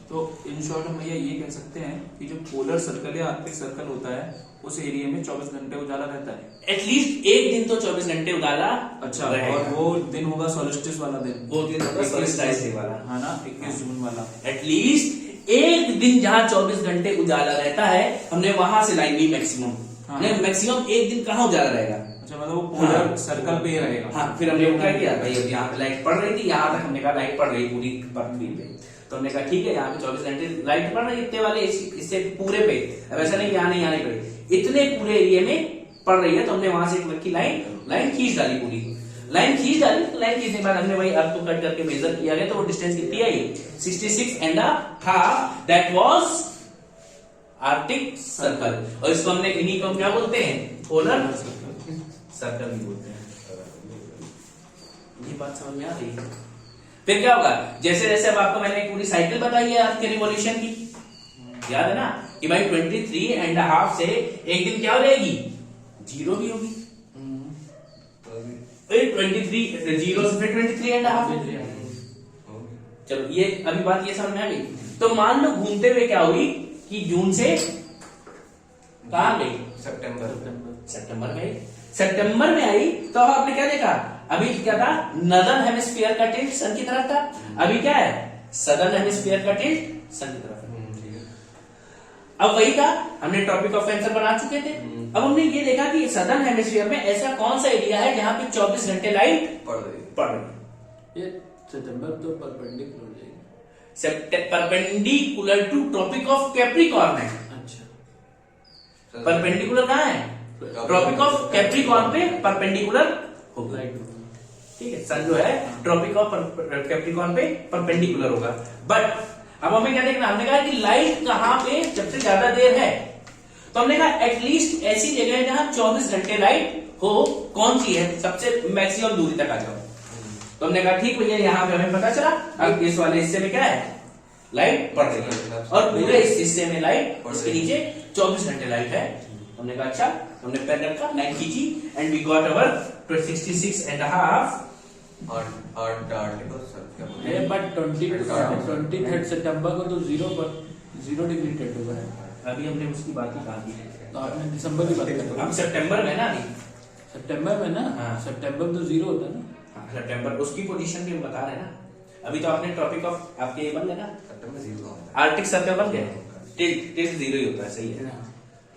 B: तो इन शॉर्ट हम भैया ये कह सकते हैं कि जो पोलर सर्कल या आर्कटिक सर्कल होता है उस एरिया में 24 घंटे उजाला रहता है।
A: एटलीस्ट एक दिन तो 24 घंटे उजाला
B: अच्छा,
A: रहेगा।
B: और वो दिन होगा सोलिस्टिस वाला दिन,
A: वो दिन होगा solstice day वाला,
B: हाँ ना, 21 जून वाला।
A: एटलीस्ट एक दिन जहां 24 घंटे उजाला रहता है, हमने वहां से लाइन ली मैक्सिमम।
B: हाँ।
A: मैक्सिमम एक दिन कहाँ उजाला रहेगा,
B: अच्छा, मतलब वो पोलर सर्कल पे ही रहेगा।
A: हाँ, फिर हमने क्या किया भाई, अब यहाँ पे लाइट पड़ रही थी, यहाँ तक हमने कहा लाइट पड़ रही पूरी पृथ्वी पे, तो हमने कहा ठीक है यहाँ पे 24 घंटे लाइट पड़ रही है इतने वाले, इससे पूरे पे, अब ऐसा नहीं यहाँ नहीं पड़ी, इतने पूरे एरिया में पड़ रही है, तो हमने वहां से एक लक्की लाइन खींच डाली, पूरी लाइन खींच डाली। लाइन खींचने के बाद हमने वही अर्थ को कट करके मेजर किया गया, तो वो डिस्टेंस कितनी आई, 66.5, दैट वाज आर्कटिक सर्कल। और इसको हमने, इन्हीं को हम क्या बोलते हैं, पोलर सर्कल भी बोलते हैं। ये बात समझ में आ रही है। फिर क्या होगा, जैसे जैसे अब आपको मैंने एक पूरी साइकिल बताई है अर्थ के रिवॉल्यूशन की, याद है ना कि भाई 23.5 से एक दिन क्या हो जाएगी, जीरो भी होगी, 23 जीरो से फिर 23.5। चलो ये अभी बात ये समझ में आ गई। तो मान लो घूमते हुए क्या हुई कि जून से कहां गई, सितंबर में आई, तो आपने क्या देखा, अभी क्या था, नदर्न हेमिस्फीयर का टिल्ट सन की तरफ था, अभी क्या है, सदर्न हेमिस्फीयर का टिल्ट सन की तरफ है। अब वही था, हमने टॉपिक ऑफ कैंसर बना चुके थे। अब हमने ये देखा कि सदर्न हेमिस्फीयर में ऐसा कौन सा एरिया है जहां पे 24 घंटे लाइट पड़ रही है।
B: ये सितंबर तो परपेंडिकुलर हो जाएगी,
A: perpendicular to tropic of capricorn है।
B: अच्छा,
A: परपेंडिकुलर कहाँ है, ट्रॉपिक ऑफ कैप्रिकॉर्न पे परपेंडिकुलर होगा, ठीक है, सन जो है ट्रॉपिक ऑफ कैप्रिकॉर्न पे परपेंडिकुलर होगा। बट अब हमें क्या देखना, हमने कहा कि लाइट कहां पे सबसे ज्यादा देर है, तो हमने कहा एटलीस्ट ऐसी जगह है जहां 24 घंटे लाइट हो, कौन सी है, सबसे मैक्सिमम दूरी तक आ जाओ। तो हमने कहा ठीक भैया, यहाँ पे हमें पता चला अब इस वाले हिस्से में क्या है, लाइट पड़ रही है, और पूरे इस हिस्से में लाइट, इसके नीचे 24 घंटे लाइट है। हमने कहा अच्छा, हमने पेन रखा, लाइन खींची, and we got our 66.5
B: but 23 सितंबर को तो 0 डिग्री टेंट है।
A: अभी हमने उसकी बात ही कहा थी,
B: तो आपने दिसंबर की बात करी,
A: अब सितंबर में ना, अभी
B: सितंबर में ना,
A: हाँ।
B: सितंबर में तो 0 होता है ना,
A: सितंबर उसकी पोजीशन भी हम बता रहे हैं ना। अभी तो आपने टॉपिक ऑफ आपके ये बन गए ना, आर्कटिक सर्कल बन गए, टिल्ट 0 ही होता है, सही है।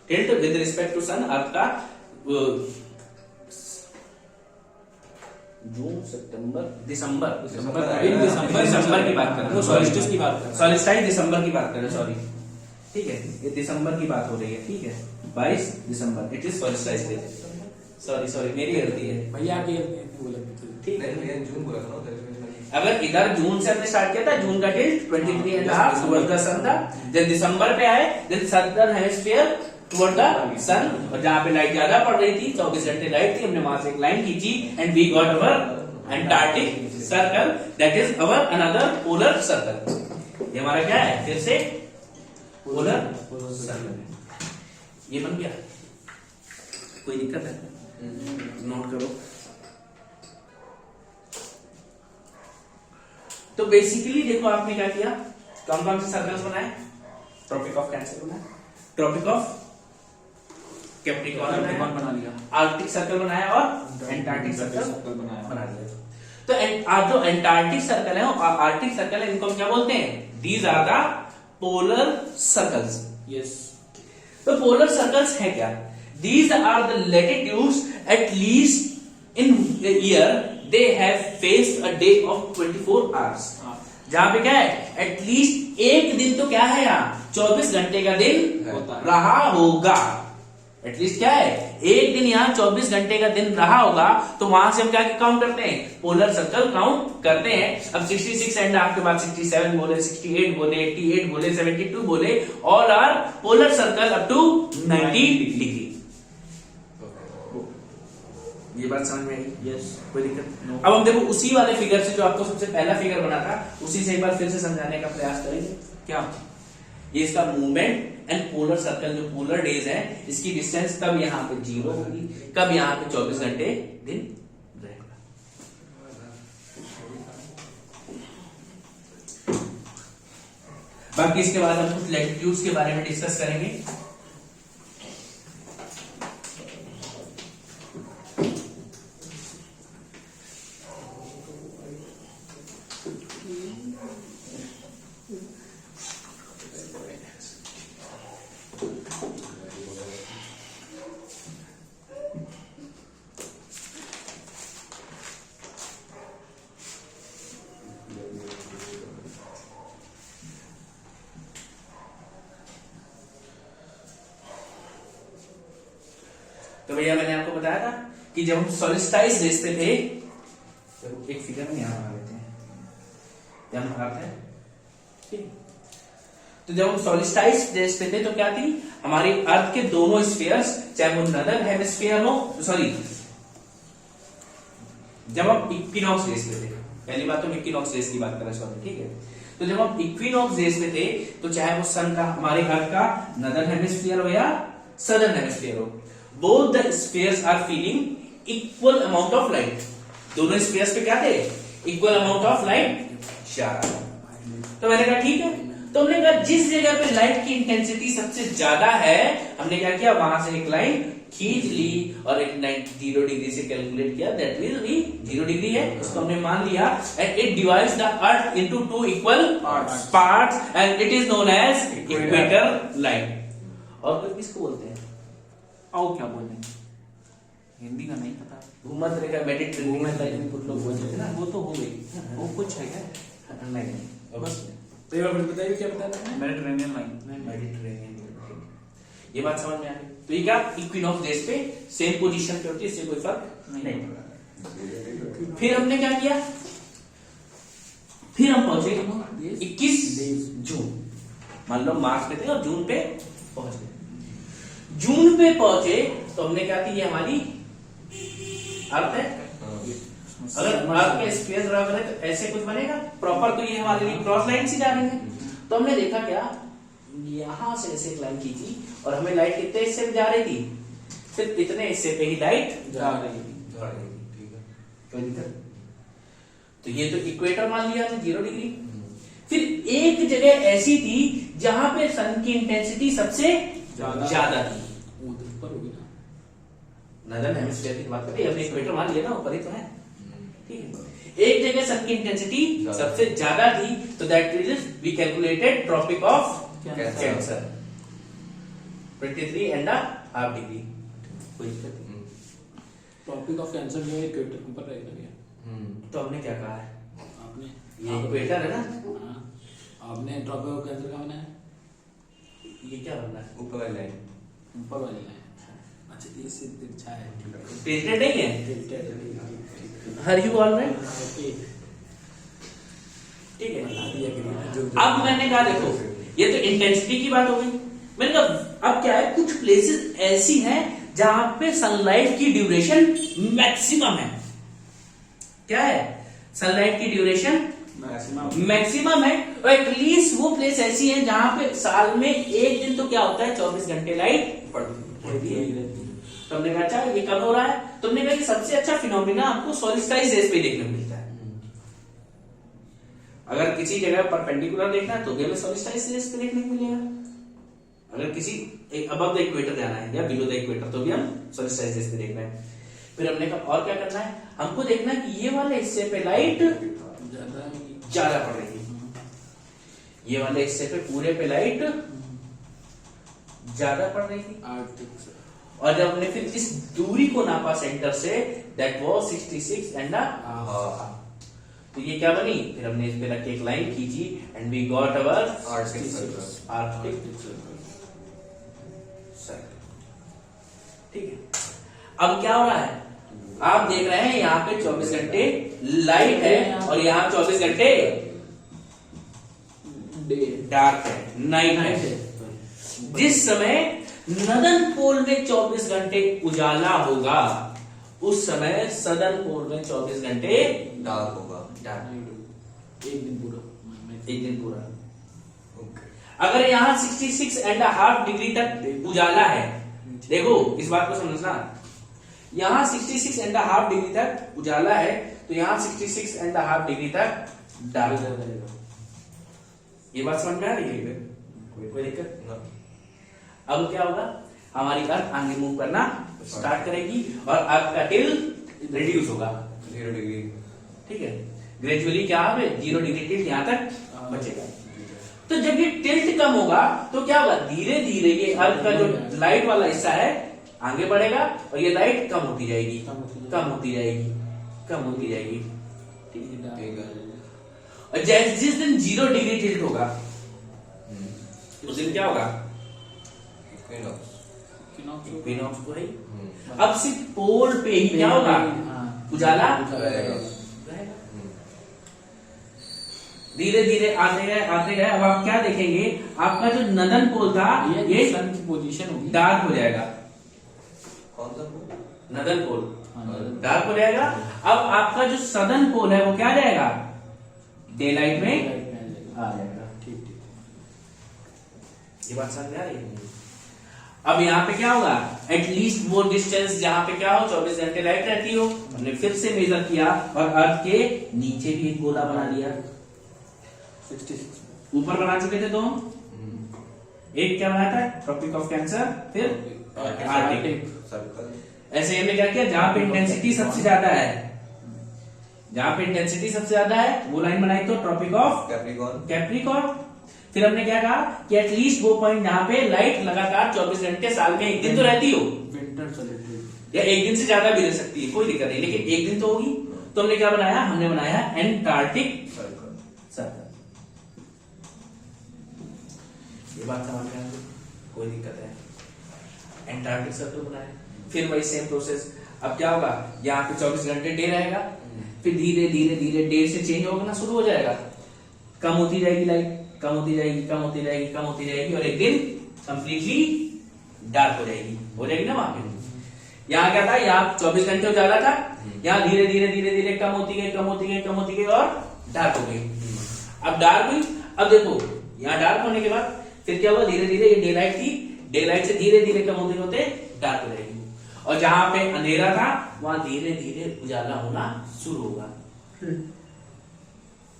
A: Tilt with respect to sun अर्थ का जून सितंबर दिसंबर की बात कर रहे हैं,
B: सॉलिस्टिस की बात कर रहे हैं,
A: सॉलिस्टाइस दिसंबर की बात कर रहे हैं, सॉरी, ठीक है, ये दिसंबर की बात हो रही है, ठीक है, 22 दिसंबर, इट इज सॉलिस्टाइस डे, सॉरी मेरी गलती है
B: भैया, आप ये बोले
A: ठीक है। अगर इधर जून से हमने स्टार्ट किया था, जून का टिल्ट 23.5 टुवर्ड द सन था, जब दिसंबर पे आए, then southern hemisphere toward the sun, और जहां पे लाइट ज्यादा पड़ रही थी, 24 घंटे लाइट थी, हमने वहां से एक लाइन खींची, and we got our antarctic circle, that is our another polar circle. ये हमारा क्या है, फिर से पोलर सर्कल, ये बन गया, कोई दिक्कत है, नोट करो। तो बेसिकली देखो आपने क्या किया, कौन कौन से सर्कल्स बनाए, ट्रॉपिक ऑफ कैंसर बनाया, ट्रॉपिक ऑफ कैप्रिकॉर्न
B: बना लिया,
A: आर्कटिक सर्कल बनाया, और एंटार्क्टिक सर्कल बना लिया। तो जो एंटार्क्टिक सर्कल है, आर्कटिक सर्कल है, इनको हम क्या बोलते हैं, these are the polar circles.
B: Yes,
A: तो पोलर सर्कल्स है क्या, these are the latitudes at least in year they have faced a day of 24 hours, जहां पे क्या है, एटलीस्ट एक दिन तो क्या है, यहाँ 24 घंटे का दिन रहा होगा, एटलीस्ट क्या है, एक दिन यहाँ 24 घंटे का दिन रहा होगा, तो वहां से हम क्या काउंट करते हैं, पोलर सर्कल काउंट करते हैं। अब 66 एंड आपके बाद 67 बोले, 68 बोले, 88 बोले, 72 बोले, all are polar circle up to 90 degree. ये बात समझ में आई?
B: यस।
A: कोई दिक्कत?
B: No.
A: अब हम देखो उसी वाले फिगर से जो आपको सबसे पहला फिगर बना था उसी से एक बार फिर से समझाने का प्रयास करेंगे।
B: क्या?
A: ये इसका मूवमेंट एंड पोलर सर्कल जो पोलर डेज है इसकी डिस्टेंस कब यहाँ पे 0 होगी, कब यहाँ पे 24 घंटे दिन रहेगा। बाकी इसके बाद हम कुछ लैटिट्यूड्स के बारे में डिस्कस करेंगे। तो भैया मैंने आपको बताया था कि जब हम सॉलिस्टाइज रेसते थे, तो एक फिगर में यहां बना लेते हैं, यहां बनाते हैं, ठीक। तो जब हम सॉलिस्टाइज रेसते थे तो क्या थी, हमारी अर्थ के दोनों स्फीयर्स, चाहे वो नदर हेमिस्फीयर हो, सॉरी जब हम इक्विनॉक्स रेस में थे, पहली बात तो इक्विनॉक्स रेस की बात कर रहे हैं, ठीक है। तो जब हम इक्विनॉक्स रेस में थे तो चाहे वो सन का, हमारे अर्थ का नदर हेमिस्फीयर हो या सदर्न हेमिस्फीयर हो, both the spheres are feeling equal amount of light. दोनों स्फीयर्स पे क्या थे, इक्वल अमाउंट ऑफ लाइट जा रहा है। तो मैंने कहा ठीक है, तो हमने कहा जिस जगह पे लाइट की इंटेंसिटी सबसे ज्यादा है, हमने क्या किया, वहां से एक लाइन खींच ली और एक 0 डिग्री से कैलकुलेट किया, दैट विल बी 0 डिग्री है, उसको हमने मान लिया, and it divides the earth into 2 equal parts and it is known as equator line. और कुछ किसको बोलते हैं?
B: आओ क्या बोल रहे हैं, हिंदी का नहीं पता।
A: भूमध्य रेखा, मेडिटेरेनियन लाइन कुछ लोग बोलते थे ना,
B: वो तो हो गई, वो कुछ है क्या?
A: नहीं
B: बस
C: तो ये बार बताइए क्या बताया था?
B: Mediterranean line.
A: मेडिटेरेनियन, ये बात समझ में आ गई। तो ये क्या, इक्विनॉक्स डेज पे सेम पोजीशन पे होती है, इससे कोई फर्क नहीं पड़ता। फिर हमने क्या किया, फिर हम पहुंचे 21 जून, मान लो मार्च में थे और जून पे पहुंच गए। जून पे पहुंचे तो हमने क्या की, ये हमारी अर्थ है, अगर अर्थ के स्फीयर बराबर है तो ऐसे कुछ बनेगा प्रॉपर, तो ये हमारे लिए क्रॉस लाइन सी जा रही है। तो हमने देखा क्या, यहां से ऐसे एक लाइन खींची और हमें लाइट कितने हिस्से में जा रही थी, सिर्फ इतने हिस्से पे ही लाइट
B: जा रही थी।
C: ठीक है।
A: कोई दिक्कत? तो ये तो इक्वेटर मान लिया हमने 0 डिग्री। फिर एक जगह ऐसी थी जहां पे सन की इंटेंसिटी सबसे ज्यादा थी,
B: ऊपर होगी ना,
A: नदर्न हेमिस्फीयर की बात करें, हमने इक्वेटर मान लिया ना, ऊपर ही तो है, ठीक है। एक जगह सन की इंटेंसिटी सबसे ज्यादा थी, तो that is we calculated tropic of cancer 23 and half degree. कोई दिक्कत नहीं।
D: टॉपिक ऑफ कैंसर जो है इक्वेटर के ऊपर रहेगा क्या?
A: तो हमने क्या कहा है,
D: आपने
A: ये इक्वेटर है ना,
D: हाँ, आपने टॉपिक ऑफ कैंसर का बनाया,
A: ये क्या बनना है,
C: ऊपर वाली लाइन।
D: ऊपर वाली लाइन। अच्छा ये सिर्फ तिरछा है,
A: टेंटेड नहीं है,
D: tilted।
A: Her you all right,
D: okay,
A: ठीक है।
D: बना दिया कि
A: अब मैंने कहा देखो, ये तो इंटेंसिटी की बात हो गई, मैंने कहा अब क्या है, कुछ प्लेसेस ऐसी हैं जहां पे सनलाइट की ड्यूरेशन मैक्सिमम है। क्या है, सनलाइट की ड्यूरेशन मैक्सिमम है, और एटलीस्ट वो प्लेस ऐसी है जहां पे साल में एक दिन तो क्या होता है, 24 घंटे लाइट पड़ती है। तो हमने कहा अच्छा ये कब हो रहा है, तुमने कहा कि सबसे अच्छा फिनोमिना आपको सोलिस्टाइज रेस पे देखने को मिलता है। अगर किसी जगह परपेंडिकुलर देखना है तो भी हमें सोलिस्टाइज रेस पे देखने को मिलेगा, अगर किसी अबव द इक्वेटर जाना है या बिलो द इक्वेटर तो भी हम सोलिस्टाइज रेस पे देख रहे हैं। फिर हमने कहा और क्या करना है, हमको देखना है कि ये वाले हिस्से पे लाइट ज्यादा पड़ रही है, ये वाले हिस्से पे पूरे पे लाइट ज्यादा पड़ रही थी। और जब हमने फिर इस दूरी को नापा सेंटर से, दैट वाज 66 एंड तो ये क्या बनी, फिर हमने इस पे रख के एक लाइन खींची and we got our arctic circle. ठीक है, अब क्या हो रहा है, आप देख रहे हैं यहाँ पे 24 घंटे लाइट है और यहाँ 24 घंटे डार्क है, नाइट है। जिस समय नदर्न पोल में 24 घंटे उजाला होगा उस समय सदर्न पोल में 24 घंटे
C: डार्क होगा।
A: डार्क,
D: एक दिन पूरा।
A: एक दिन पूरा।
C: ओके।
A: अगर यहाँ 66.5 डिग्री तक उजाला है, देखो इस बात को समझना, यहाँ 66.5 डिग्री तक उजाला है तो यहाँ 66.5 डिग्री तक डार्क रहेगा। ये बात समझ में आ रही है? कोई दिक्कत?
C: ना।
A: अब क्या होगा, हमारी अर्थ आगे मूव करना स्टार्ट करेगी और अर्थ का टिल्ट रिड्यूस होगा।
C: 0 डिग्री।
A: ठीक है, ग्रेजुअली क्या है, 0 डिग्री टिल्ट यहाँ तक बचेगा। तो जब ये टिल्ट कम होगा तो क्या होगा, धीरे धीरे ये अर्थ का जो लाइट वाला हिस्सा है आगे बढ़ेगा और ये लाइट कम होती जाएगी, कम होती जाएगी, कम होती जाएगी।
C: ठीक है।
A: और जिस दिन 0 डिग्री टिल्ट होगा उस दिन क्या होगा, इक्विनॉक्स तो है ही। अब सिर्फ पोल पे ही क्या होगा, उजाला
C: रहेगा।
A: धीरे धीरे आते गए। अब आप क्या देखेंगे, आपका जो नदन पोल था ये
D: सन की पोजीशन होगी।
A: डार्क हो जाएगा।
C: कौन सा पोल?
A: नदन पोल
D: हाँ,
A: डार्क हो जाएगा। अब आपका जो सदर्न पोल है वो क्या जाएगा, डे लाइट में आ जाएगा।
D: ठीक ठीक।
A: ये बात समझ में आ रही है? अब यहाँ पे क्या होगा, एटलीस्ट वो डिस्टेंस जहां पे क्या हो 24 घंटे लाइट रहती हो, हमने फिर से मेजर किया और अर्थ के नीचे भी एक गोला बना लिया।
D: 66
A: ऊपर बना चुके थे तो हम, एक क्या बनाया था, ट्रॉपिक ऑफ कैंसर, फिर आर्कटिक।
C: सर्कल।
A: ऐसे हमने क्या किया, जहां पे इंटेंसिटी सबसे ज्यादा है, जहां पे इंटेंसिटी सबसे ज्यादा है वो लाइन बनाई तो ट्रॉपिक ऑफ
C: कैप्रिकॉर्न।
A: कैप्रिकॉर्न। फिर हमने क्या कहा कि एटलीस्ट वो पॉइंट जहां पे लाइट लगातार 24 घंटे साल में एक दिन तो रहती हो,
D: विंटर सेलिब्रेट।
A: या एक दिन से ज्यादा भी रह सकती है, कोई दिक्कत नहीं, लेकिन एक दिन तो होगी। तो हमने क्या बनाया, हमने बनाया एंटार्क्टिक
C: सर्कल।
A: सर्कल। ये बात समझ में आ गई? कोई दिक्कत है, एंटार्क्टिक सर्कल बनाया। फिर वही सेम प्रोसेस। अब क्या होगा, यहाँ पे 24 घंटे डे रहेगा, फिर धीरे धीरे धीरे डे से चेंज होना शुरू हो जाएगा, कम होती जाएगी लाइट, कम होती जाएगी, कम होती जाएगी, कम होती जाएगी और एक दिन कंप्लीटली डार्क हो जाएगी ना वहां पे। यहाँ क्या था, यहाँ 24 घंटे उजाला था, यहाँ धीरे धीरे धीरे धीरे कम होती गई, कम होती गई, कम होती गई और डार्क हो गई। अब डार्क हुई, अब देखो यहाँ डार्क होने के बाद फिर क्या हुआ, धीरे धीरे ये डे लाइट थी, डे लाइट से धीरे धीरे कम होते होते डार्क हो जाएगी और जहां पे अंधेरा था वहां धीरे धीरे उजाला होना शुरू होगा।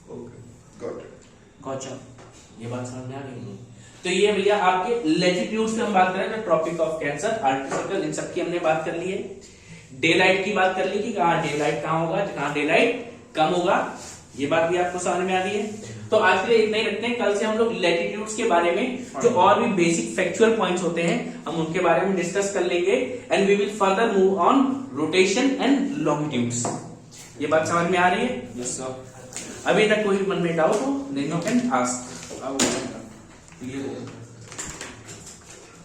C: Okay, got it.
A: गौचम, ये बात समझ में आ गई? तो ये भैया आपके लेटिट्यूड से हम बात करें तो Tropic of Cancer, Arctic Circle, इन सब की हमने बात कर ली है। डे लाइट की बात कर ली कि कहाँ डे लाइट कहाँ होगा, कहाँ डे लाइट कम होगा, ये बात भी आपको समझ में आ रही है। तो आज के लिए इतना ही रखते हैं, कल से हम लोग लेटिट्यूड्स के बारे में जो और भी बेसिक फैक्चुअल पॉइंट्स होते हैं हम उनके बारे में डिस्कस कर लेंगे and we will further move on rotation and longitudes. ये बात समझ में आ रही है?
B: Yes sir.
A: अभी तक कोई मन में डाउट हो, देन यू कैन आस्क।
B: अब क्लियर हो गया।